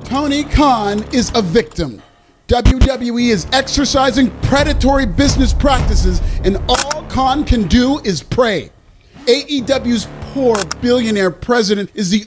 Tony Khan is a victim. WWE is exercising predatory business practices, and all Khan can do is pray. AEW's poor billionaire president is the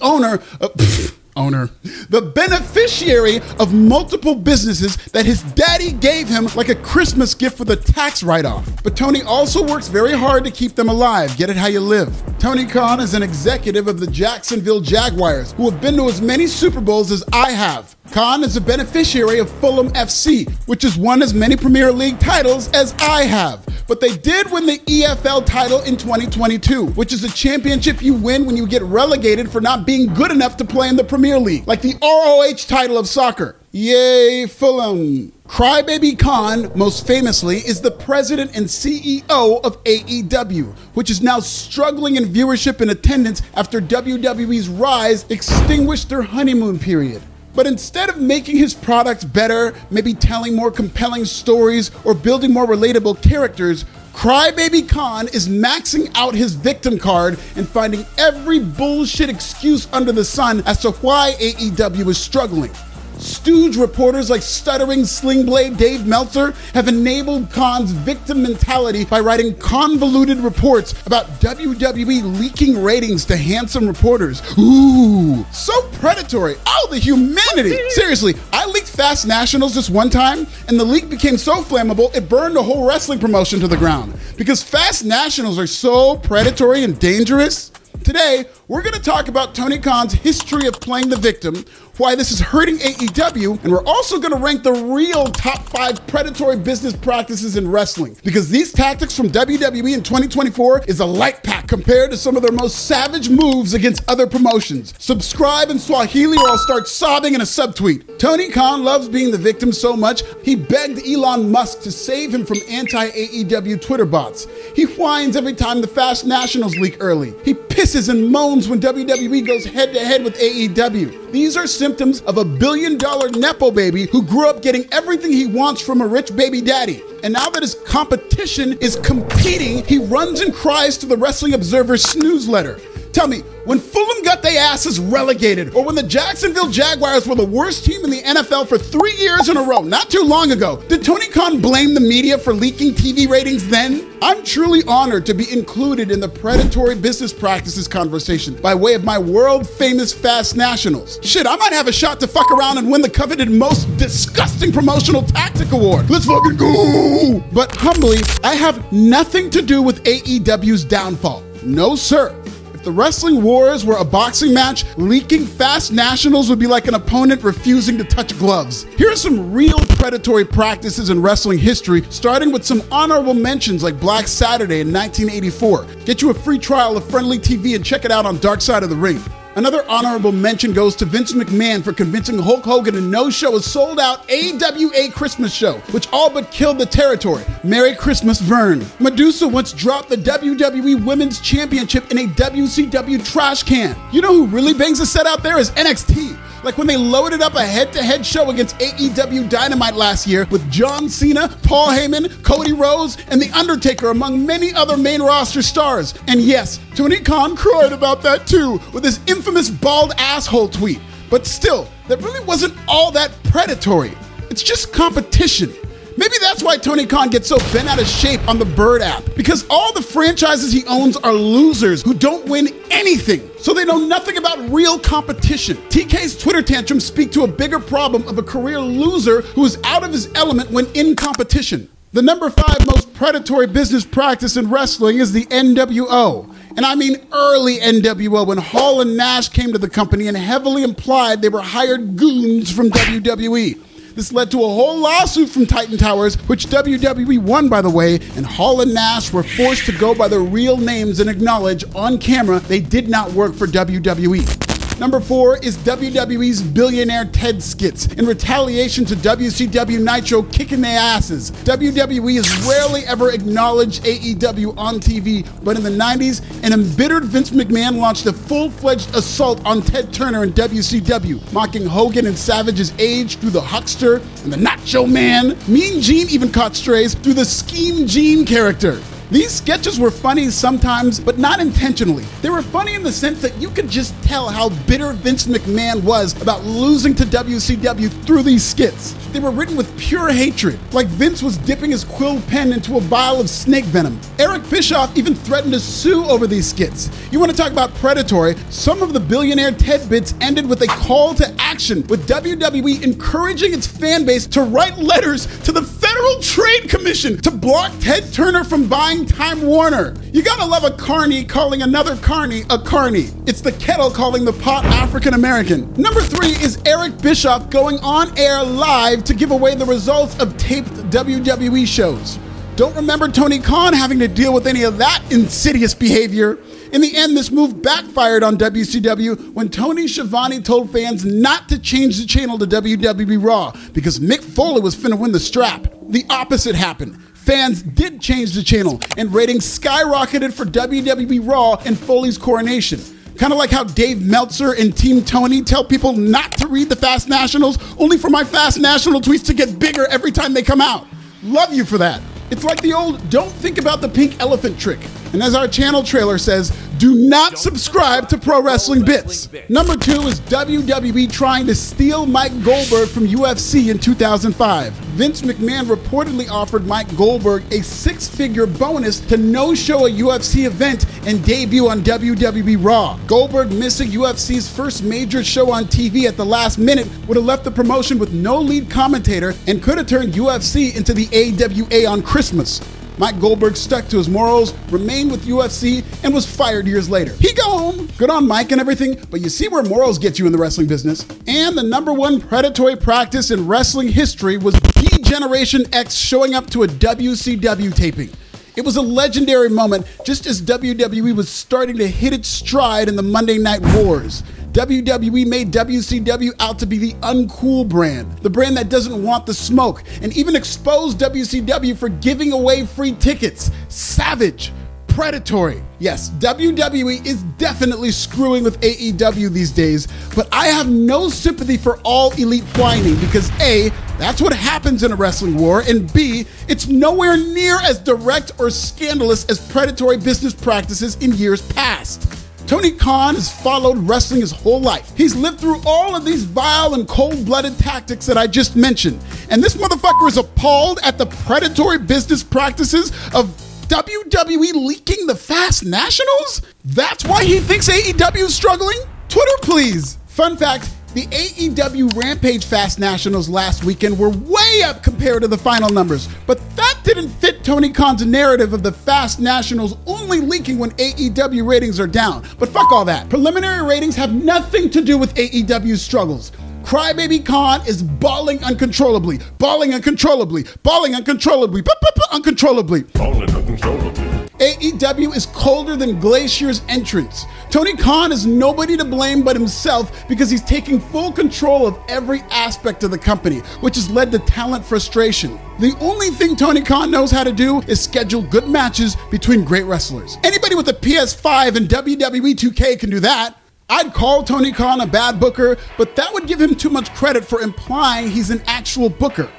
the beneficiary of multiple businesses that his daddy gave him like a Christmas gift with a tax write-off. But Tony also works very hard to keep them alive. Get it how you live. Tony Khan is an executive of the Jacksonville Jaguars, who have been to as many Super Bowls as I have. Khan is a beneficiary of Fulham F.C., which has won as many Premier League titles as I have. But they did win the EFL title in 2022, which is a championship you win when you get relegated for not being good enough to play in the Premier League, like the ROH title of soccer. Yay, Fulham. Crybaby Khan, most famously, is the president and CEO of AEW, which is now struggling in viewership and attendance after WWE's rise extinguished their honeymoon period. But instead of making his products better, maybe telling more compelling stories or building more relatable characters, Crybaby Khan is maxing out his victim card and finding every bullshit excuse under the sun as to why AEW is struggling. Stooge reporters like stuttering sling blade Dave Meltzer have enabled Khan's victim mentality by writing convoluted reports about WWE leaking ratings to handsome reporters. Ooh, so predatory. Oh, the humanity. Seriously, I leaked Fast Nationals this one time, and the leak became so flammable, it burned a whole wrestling promotion to the ground. Because Fast Nationals are so predatory and dangerous. Today, we're going to talk about Tony Khan's history of playing the victim, why this is hurting AEW, and we're also going to rank the real top 5 predatory business practices in wrestling, because these tactics from WWE in 2024 is a light pack compared to some of their most savage moves against other promotions. Subscribe in Swahili or I'll start sobbing in a subtweet. Tony Khan loves being the victim so much, he begged Elon Musk to save him from anti-AEW Twitter bots. He whines every time the Fast Nationals leak early. He pisses and moans when WWE goes head-to-head with AEW. These are symptoms of a billion-dollar Nepo baby who grew up getting everything he wants from a rich baby daddy. And now that his competition is competing, he runs and cries to the Wrestling Observer's snooze letter. Tell me, when Fulham got their asses relegated, or when the Jacksonville Jaguars were the worst team in the NFL for 3 years in a row, not too long ago, did Tony Khan blame the media for leaking TV ratings then? I'm truly honored to be included in the predatory business practices conversation by way of my world-famous Fast Nationals. Shit, I might have a shot to fuck around and win the coveted most disgusting promotional tactic award. Let's fucking go! But humbly, I have nothing to do with AEW's downfall. No, sir. If the Wrestling Wars were a boxing match, leaking Fast Nationals would be like an opponent refusing to touch gloves. Here are some real predatory practices in wrestling history, starting with some honorable mentions like Black Saturday in 1984. Get you a free trial of Friendly TV and check it out on Dark Side of the Ring. Another honorable mention goes to Vince McMahon for convincing Hulk Hogan to no-show a sold-out AWA Christmas show, which all but killed the territory. Merry Christmas, Vern. Medusa once dropped the WWE Women's Championship in a WCW trash can. You know who really bangs a set out there is NXT. Like when they loaded up a head-to-head show against AEW Dynamite last year with John Cena, Paul Heyman, Cody Rhodes, and The Undertaker, among many other main roster stars. And yes, Tony Khan cried about that too, with his infamous bald asshole tweet. But still, that really wasn't all that predatory. It's just competition. Maybe that's why Tony Khan gets so bent out of shape on the Bird app, because all the franchises he owns are losers who don't win anything, so they know nothing about real competition. TK's Twitter tantrums speak to a bigger problem of a career loser who is out of his element when in competition. The number 5 most predatory business practice in wrestling is the NWO. And I mean early NWO, when Hall and Nash came to the company and heavily implied they were hired goons from WWE. This led to a whole lawsuit from Titan Towers, which WWE won, by the way, and Hall and Nash were forced to go by their real names and acknowledge on camera they did not work for WWE. Number 4 is WWE's Billionaire Ted Skits. In retaliation to WCW Nitro kicking their asses, WWE has rarely ever acknowledged AEW on TV, but in the 90s, an embittered Vince McMahon launched a full-fledged assault on Ted Turner in WCW, mocking Hogan and Savage's age through the Huckster and the Nacho Man. Mean Gene even caught strays through the Scheme Gene character. These sketches were funny sometimes, but not intentionally. They were funny in the sense that you could just tell how bitter Vince McMahon was about losing to WCW through these skits. They were written with pure hatred, like Vince was dipping his quill pen into a vial of snake venom. Eric Bischoff even threatened to sue over these skits. You want to talk about predatory? Some of the Billionaire Ted bits ended with a call to action, with WWE encouraging its fan base to write letters to the Federal Trade Commission to block Ted Turner from buying Time Warner. You gotta love a carny calling another carny a carny. It's the kettle calling the pot African American. Number 3 is Eric Bischoff going on air live to give away the results of taped WWE shows. Don't remember Tony Khan having to deal with any of that insidious behavior. In the end, this move backfired on WCW when Tony Schiavone told fans not to change the channel to WWE Raw because Mick Foley was finna win the strap. The opposite happened. Fans did change the channel, and ratings skyrocketed for WWE Raw and Foley's coronation. Kind of like how Dave Meltzer and Team Tony tell people not to read the Fast Nationals, only for my Fast National tweets to get bigger every time they come out. Love you for that. It's like the old don't think about the pink elephant trick. And as our channel trailer says, do not subscribe to Pro Wrestling Bits. Number 2 is WWE trying to steal Mike Goldberg from UFC in 2005. Vince McMahon reportedly offered Mike Goldberg a 6-figure bonus to no-show a UFC event and debut on WWE Raw. Goldberg missing UFC's first major show on TV at the last minute would have left the promotion with no lead commentator and could have turned UFC into the AWA on Christmas. Mike Goldberg stuck to his morals, remained with UFC, and was fired years later. He gone! Good on Mike and everything, but you see where morals get you in the wrestling business. And the #1 predatory practice in wrestling history was Generation X showing up to a WCW taping. It was a legendary moment just as WWE was starting to hit its stride in the Monday Night Wars. WWE made WCW out to be the uncool brand, the brand that doesn't want the smoke, and even exposed WCW for giving away free tickets. Savage. Predatory. Yes, WWE is definitely screwing with AEW these days, but I have no sympathy for all elite whining because A, that's what happens in a wrestling war, and B, it's nowhere near as direct or scandalous as predatory business practices in years past. Tony Khan has followed wrestling his whole life. He's lived through all of these vile and cold-blooded tactics that I just mentioned. And this motherfucker is appalled at the predatory business practices of WWE leaking the Fast Nationals? That's why he thinks AEW is struggling? Twitter, please. Fun fact, the AEW Rampage Fast Nationals last weekend were way up compared to the final numbers, but that didn't fit Tony Khan's narrative of the Fast Nationals only leaking when AEW ratings are down. But fuck all that. Preliminary ratings have nothing to do with AEW's struggles. Crybaby Khan is balling uncontrollably, balling uncontrollably, balling uncontrollably, uncontrollably. Balling uncontrollably. AEW is colder than Glacier's entrance. Tony Khan is nobody to blame but himself because he's taking full control of every aspect of the company, which has led to talent frustration. The only thing Tony Khan knows how to do is schedule good matches between great wrestlers. Anybody with a PS5 and WWE 2K can do that. I'd call Tony Khan a bad booker, but that would give him too much credit for implying he's an actual booker.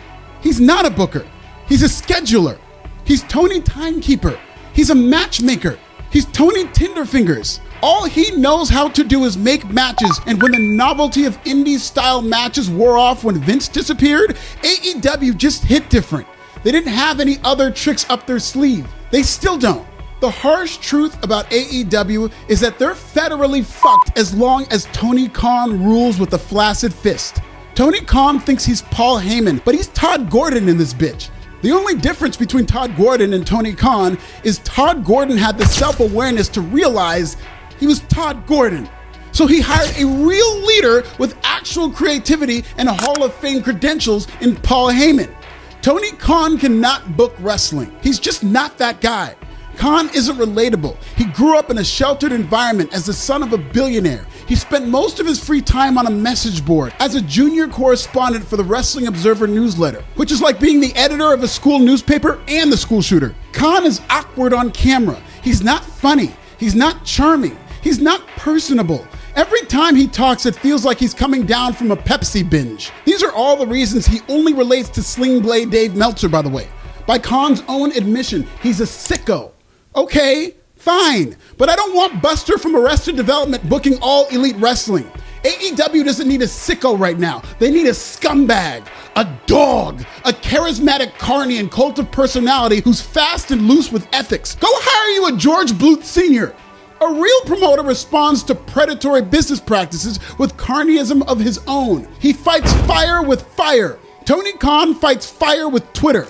He's not a booker. He's a scheduler. He's Tony Timekeeper. He's a matchmaker. He's Tony Tinderfingers. All he knows how to do is make matches, and when the novelty of indie-style matches wore off when Vince disappeared, AEW just hit different. They didn't have any other tricks up their sleeve. They still don't. The harsh truth about AEW is that they're federally fucked as long as Tony Khan rules with a flaccid fist. Tony Khan thinks he's Paul Heyman, but he's Todd Gordon in this bitch. The only difference between Todd Gordon and Tony Khan is Todd Gordon had the self-awareness to realize he was Todd Gordon. So he hired a real leader with actual creativity and Hall of Fame credentials in Paul Heyman. Tony Khan cannot book wrestling. He's just not that guy. Khan isn't relatable. He grew up in a sheltered environment as the son of a billionaire. He spent most of his free time on a message board as a junior correspondent for the Wrestling Observer newsletter, which is like being the editor of a school newspaper and the school shooter. Khan is awkward on camera. He's not funny. He's not charming. He's not personable. Every time he talks, it feels like he's coming down from a Pepsi binge. These are all the reasons he only relates to Sling Blade Dave Meltzer, by the way. By Khan's own admission, he's a sicko. Okay, fine. But I don't want Buster from Arrested Development booking All Elite Wrestling. AEW doesn't need a sicko right now. They need a scumbag, a dog, a charismatic carny and cult of personality who's fast and loose with ethics. Go hire you a George Bluth Sr. A real promoter responds to predatory business practices with carnyism of his own. He fights fire with fire. Tony Khan fights fire with Twitter.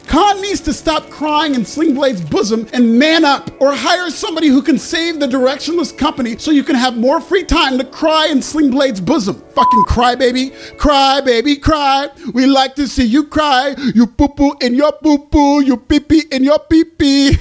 Khan needs to stop crying in Sling Blade's bosom and man up, or hire somebody who can save the directionless company so you can have more free time to cry in Sling Blade's bosom. Fucking crybaby, cry baby, cry. We like to see you cry. You poo-poo in your poo-poo, you pee-pee in your pee-pee.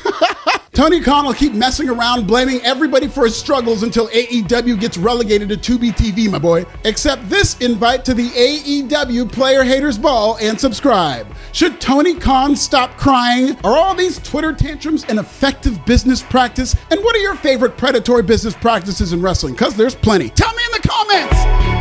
Tony Khan will keep messing around, blaming everybody for his struggles until AEW gets relegated to Tubi TV, my boy. Accept this invite to the AEW Player Haters Ball and subscribe. Should Tony Khan stop crying? Are all these Twitter tantrums an effective business practice? And what are your favorite predatory business practices in wrestling? Because there's plenty. Tell me in the comments!